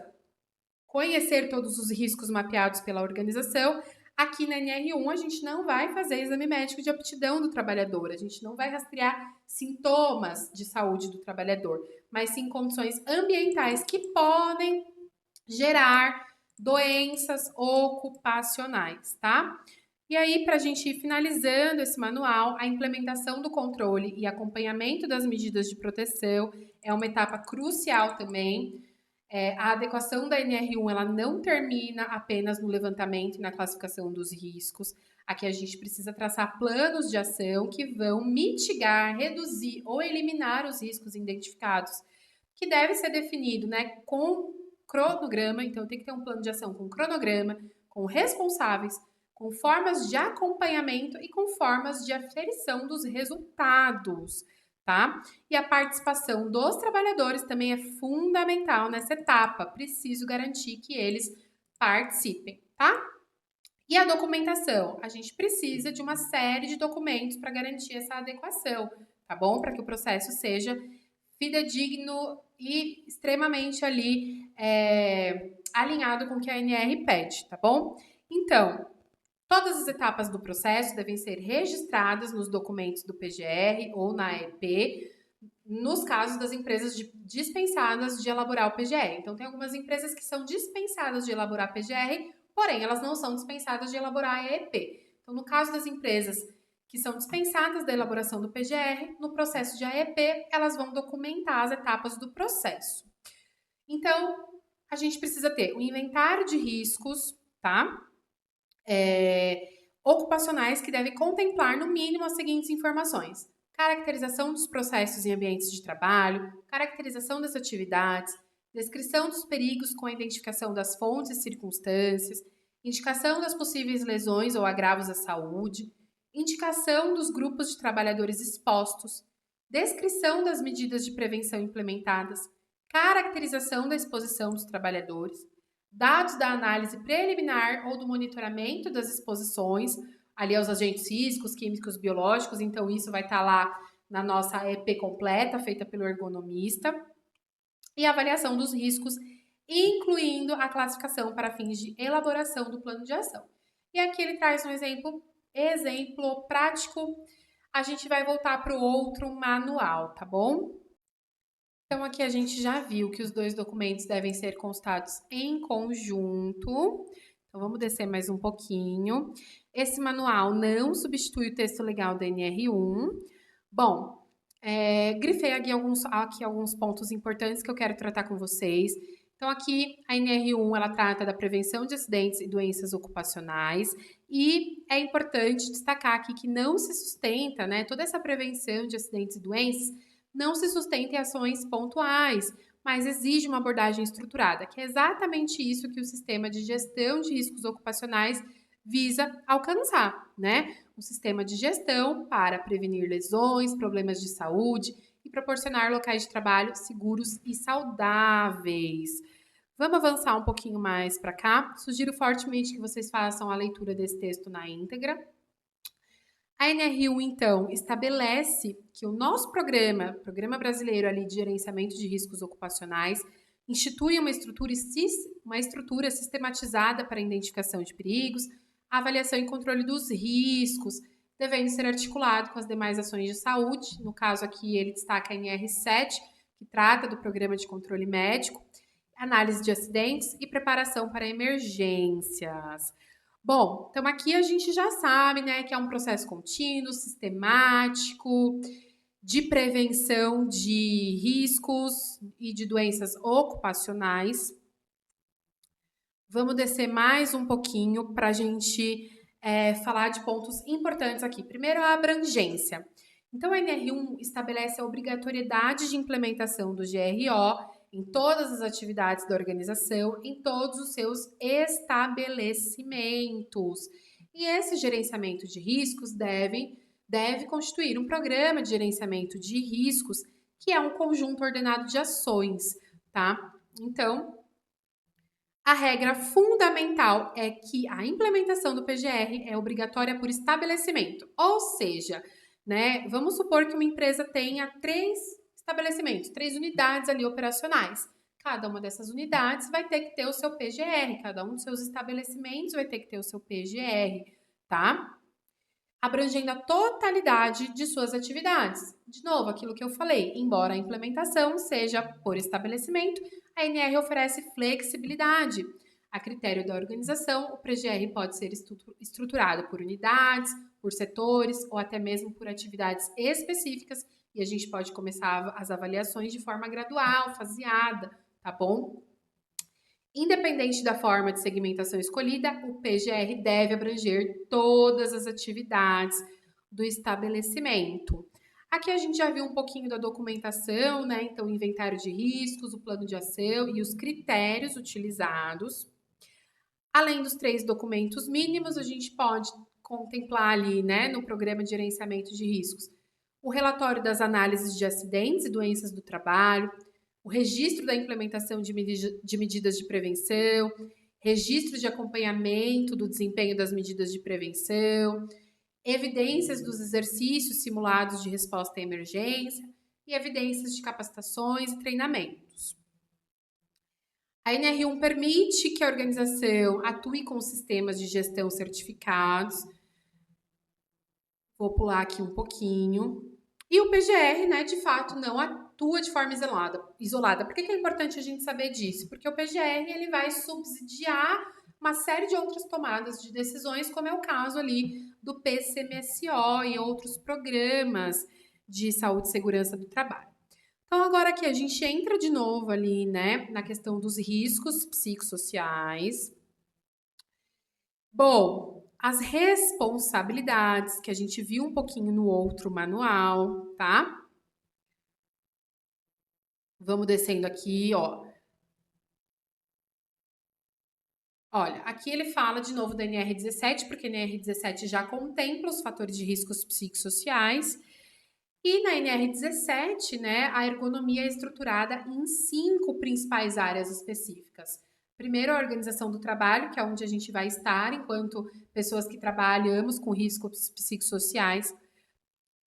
Speaker 1: conhecer todos os riscos mapeados pela organização. Aqui na NR1, a gente não vai fazer exame médico de aptidão do trabalhador, a gente não vai rastrear sintomas de saúde do trabalhador, mas sim condições ambientais que podem gerar doenças ocupacionais, tá? E aí, para a gente ir finalizando esse manual, a implementação do controle e acompanhamento das medidas de proteção é uma etapa crucial também. A adequação da NR1 ela não termina apenas no levantamento e na classificação dos riscos. Aqui a gente precisa traçar planos de ação que vão mitigar, reduzir ou eliminar os riscos identificados, que deve ser definido, né, com cronograma. Então tem que ter um plano de ação com cronograma, com responsáveis, com formas de acompanhamento e com formas de aferição dos resultados, tá? E a participação dos trabalhadores também é fundamental nessa etapa. Preciso garantir que eles participem, tá? E a documentação? A gente precisa de uma série de documentos para garantir essa adequação, tá bom? Para que o processo seja fidedigno e extremamente ali alinhado com o que a ANR pede, tá bom? Então, todas as etapas do processo devem ser registradas nos documentos do PGR ou na EP, nos casos das empresas dispensadas de elaborar o PGR. Então, tem algumas empresas que são dispensadas de elaborar PGR, porém, elas não são dispensadas de elaborar a EP. Então, no caso das empresas que são dispensadas da elaboração do PGR, no processo de AEP, elas vão documentar as etapas do processo. Então, a gente precisa ter um inventário de riscos, tá? Ocupacionais que deve contemplar, no mínimo, as seguintes informações: caracterização dos processos e ambientes de trabalho, caracterização das atividades, descrição dos perigos com a identificação das fontes e circunstâncias, indicação das possíveis lesões ou agravos à saúde, indicação dos grupos de trabalhadores expostos, descrição das medidas de prevenção implementadas, caracterização da exposição dos trabalhadores, dados da análise preliminar ou do monitoramento das exposições ali aos agentes físicos, químicos, biológicos. Então, isso vai estar lá na nossa EP completa, feita pelo ergonomista, e avaliação dos riscos, incluindo a classificação para fins de elaboração do plano de ação. E aqui ele traz um exemplo prático. A gente vai voltar para o outro manual, tá bom? Então, aqui a gente já viu que os dois documentos devem ser constados em conjunto. Então, vamos descer mais um pouquinho. Esse manual não substitui o texto legal da NR1. Bom, grifei aqui alguns pontos importantes que eu quero tratar com vocês. Então, aqui a NR1 ela trata da prevenção de acidentes e doenças ocupacionais, e é importante destacar aqui que não se sustenta, né, toda essa prevenção de acidentes e doenças não se sustenta em ações pontuais, mas exige uma abordagem estruturada, que é exatamente isso que o sistema de gestão de riscos ocupacionais visa alcançar, né? Um sistema de gestão para prevenir lesões, problemas de saúde e proporcionar locais de trabalho seguros e saudáveis. Vamos avançar um pouquinho mais para cá. Sugiro fortemente que vocês façam a leitura desse texto na íntegra. A NR1, então, estabelece que o nosso Programa Brasileiro ali de Gerenciamento de Riscos Ocupacionais, institui uma estrutura sistematizada para a identificação de perigos, avaliação e controle dos riscos, devendo ser articulado com as demais ações de saúde. No caso aqui, ele destaca a NR7, que trata do Programa de Controle Médico, análise de acidentes e preparação para emergências. Bom, então aqui a gente já sabe, né, que é um processo contínuo, sistemático, de prevenção de riscos e de doenças ocupacionais. Vamos descer mais um pouquinho para a gente falar de pontos importantes aqui. Primeiro, a abrangência. Então, a NR1 estabelece a obrigatoriedade de implementação do GRO em todas as atividades da organização, em todos os seus estabelecimentos. E esse gerenciamento de riscos deve constituir um programa de gerenciamento de riscos, que é um conjunto ordenado de ações, tá? Então, a regra fundamental é que a implementação do PGR é obrigatória por estabelecimento, ou seja, né, vamos supor que uma empresa tenha 3 estabelecimentos, 3 unidades ali operacionais. Cada uma dessas unidades vai ter que ter o seu PGR, cada um dos seus estabelecimentos vai ter que ter o seu PGR, tá? Abrangendo a totalidade de suas atividades. De novo, aquilo que eu falei, embora a implementação seja por estabelecimento, a NR oferece flexibilidade. A critério da organização, o PGR pode ser estruturado por unidades, por setores ou até mesmo por atividades específicas, e a gente pode começar as avaliações de forma gradual, faseada, tá bom? Independente da forma de segmentação escolhida, o PGR deve abranger todas as atividades do estabelecimento. Aqui a gente já viu um pouquinho da documentação, né? Então, o inventário de riscos, o plano de ação e os critérios utilizados. Além dos 3 documentos mínimos, a gente pode contemplar ali, né, no programa de gerenciamento de riscos, o relatório das análises de acidentes e doenças do trabalho, o registro da implementação de medidas de prevenção, registro de acompanhamento do desempenho das medidas de prevenção, evidências dos exercícios simulados de resposta à emergência e evidências de capacitações e treinamentos. A NR1 permite que a organização atue com sistemas de gestão certificados. Vou pular aqui um pouquinho. E o PGR, né, de fato, não atua de forma isolada. Por que é importante a gente saber disso? Porque o PGR ele vai subsidiar uma série de outras tomadas de decisões, como é o caso ali do PCMSO e outros programas de saúde e segurança do trabalho. Então, agora aqui a gente entra de novo ali, né, na questão dos riscos psicossociais. Bom, as responsabilidades que a gente viu um pouquinho no outro manual, tá? Vamos descendo aqui, ó. Olha, aqui ele fala de novo da NR17, porque a NR17 já contempla os fatores de riscos psicossociais. E na NR17, né, a ergonomia é estruturada em 5 principais áreas específicas. Primeiro, a organização do trabalho, que é onde a gente vai estar enquanto pessoas que trabalhamos com riscos psicossociais.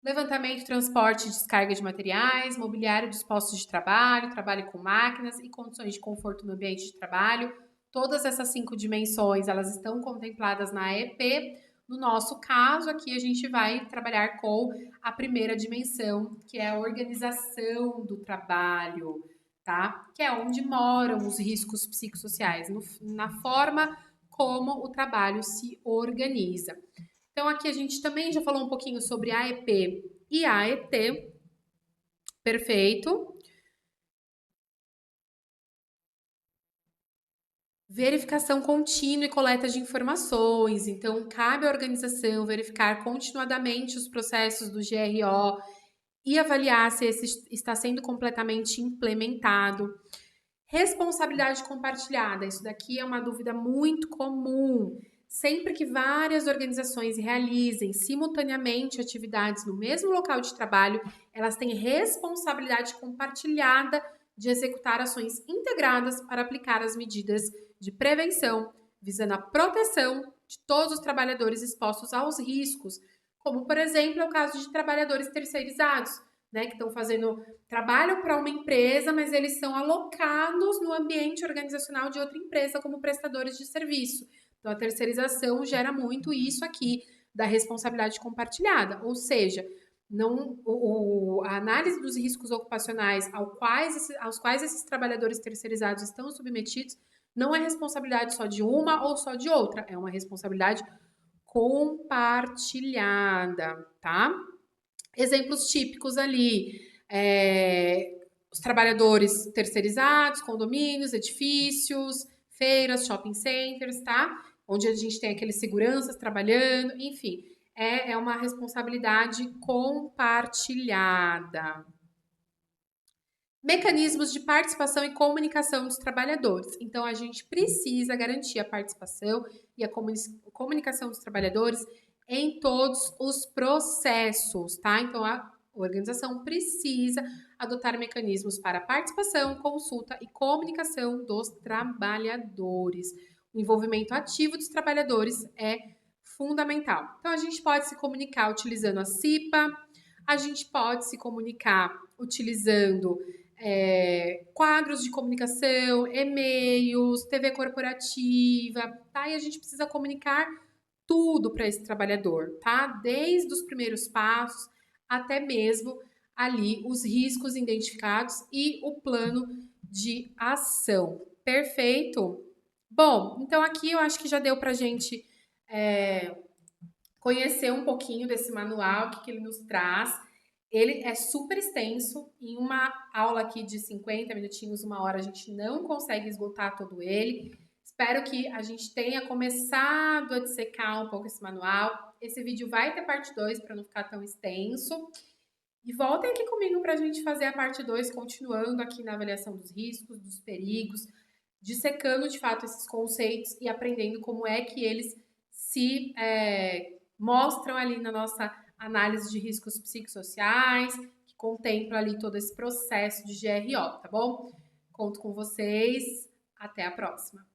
Speaker 1: Levantamento, transporte e descarga de materiais, mobiliário dos postos de trabalho, trabalho com máquinas e condições de conforto no ambiente de trabalho. Todas essas 5 dimensões, elas estão contempladas na EP. No nosso caso, aqui a gente vai trabalhar com a primeira dimensão, que é a organização do trabalho, tá? Que é onde moram os riscos psicossociais, na forma como o trabalho se organiza. Então, aqui a gente também já falou um pouquinho sobre AEP e AET. Perfeito. Verificação contínua e coleta de informações. Então, cabe à organização verificar continuadamente os processos do GRO e avaliar se esse está sendo completamente implementado. Responsabilidade compartilhada, isso daqui é uma dúvida muito comum. Sempre que várias organizações realizem simultaneamente atividades no mesmo local de trabalho, elas têm responsabilidade compartilhada de executar ações integradas para aplicar as medidas de prevenção, visando a proteção de todos os trabalhadores expostos aos riscos, como, por exemplo, é o caso de trabalhadores terceirizados, né, que estão fazendo trabalham para uma empresa, mas eles são alocados no ambiente organizacional de outra empresa como prestadores de serviço. Então, a terceirização gera muito isso aqui da responsabilidade compartilhada, ou seja, não, a análise dos riscos ocupacionais aos quais esses trabalhadores terceirizados estão submetidos não é responsabilidade só de uma ou só de outra, é uma responsabilidade compartilhada, tá? Exemplos típicos ali, os trabalhadores terceirizados, condomínios, edifícios, feiras, shopping centers, tá? Onde a gente tem aqueles seguranças trabalhando, enfim, é uma responsabilidade compartilhada. Mecanismos de participação e comunicação dos trabalhadores. Então, a gente precisa garantir a participação e a comunicação dos trabalhadores em todos os processos, tá? Então, a organização precisa adotar mecanismos para participação, consulta e comunicação dos trabalhadores. O envolvimento ativo dos trabalhadores é fundamental. Então, a gente pode se comunicar utilizando a CIPA, a gente pode se comunicar utilizando quadros de comunicação, e-mails, TV corporativa, tá? E a gente precisa comunicar tudo para esse trabalhador, tá? Desde os primeiros passos até mesmo ali os riscos identificados e o plano de ação. Perfeito? Bom, então aqui eu acho que já deu para a gente conhecer um pouquinho desse manual, o que ele nos traz. Ele é super extenso, em uma aula aqui de 50 minutinhos, uma hora, a gente não consegue esgotar todo ele. Espero que a gente tenha começado a dissecar um pouco esse manual. Esse vídeo vai ter parte 2 para não ficar tão extenso. E voltem aqui comigo para a gente fazer a parte 2, continuando aqui na avaliação dos riscos, dos perigos, dissecando de fato esses conceitos e aprendendo como é que eles se mostram ali na nossa análise de riscos psicossociais, que contempla ali todo esse processo de GRO, tá bom? Conto com vocês. Até a próxima.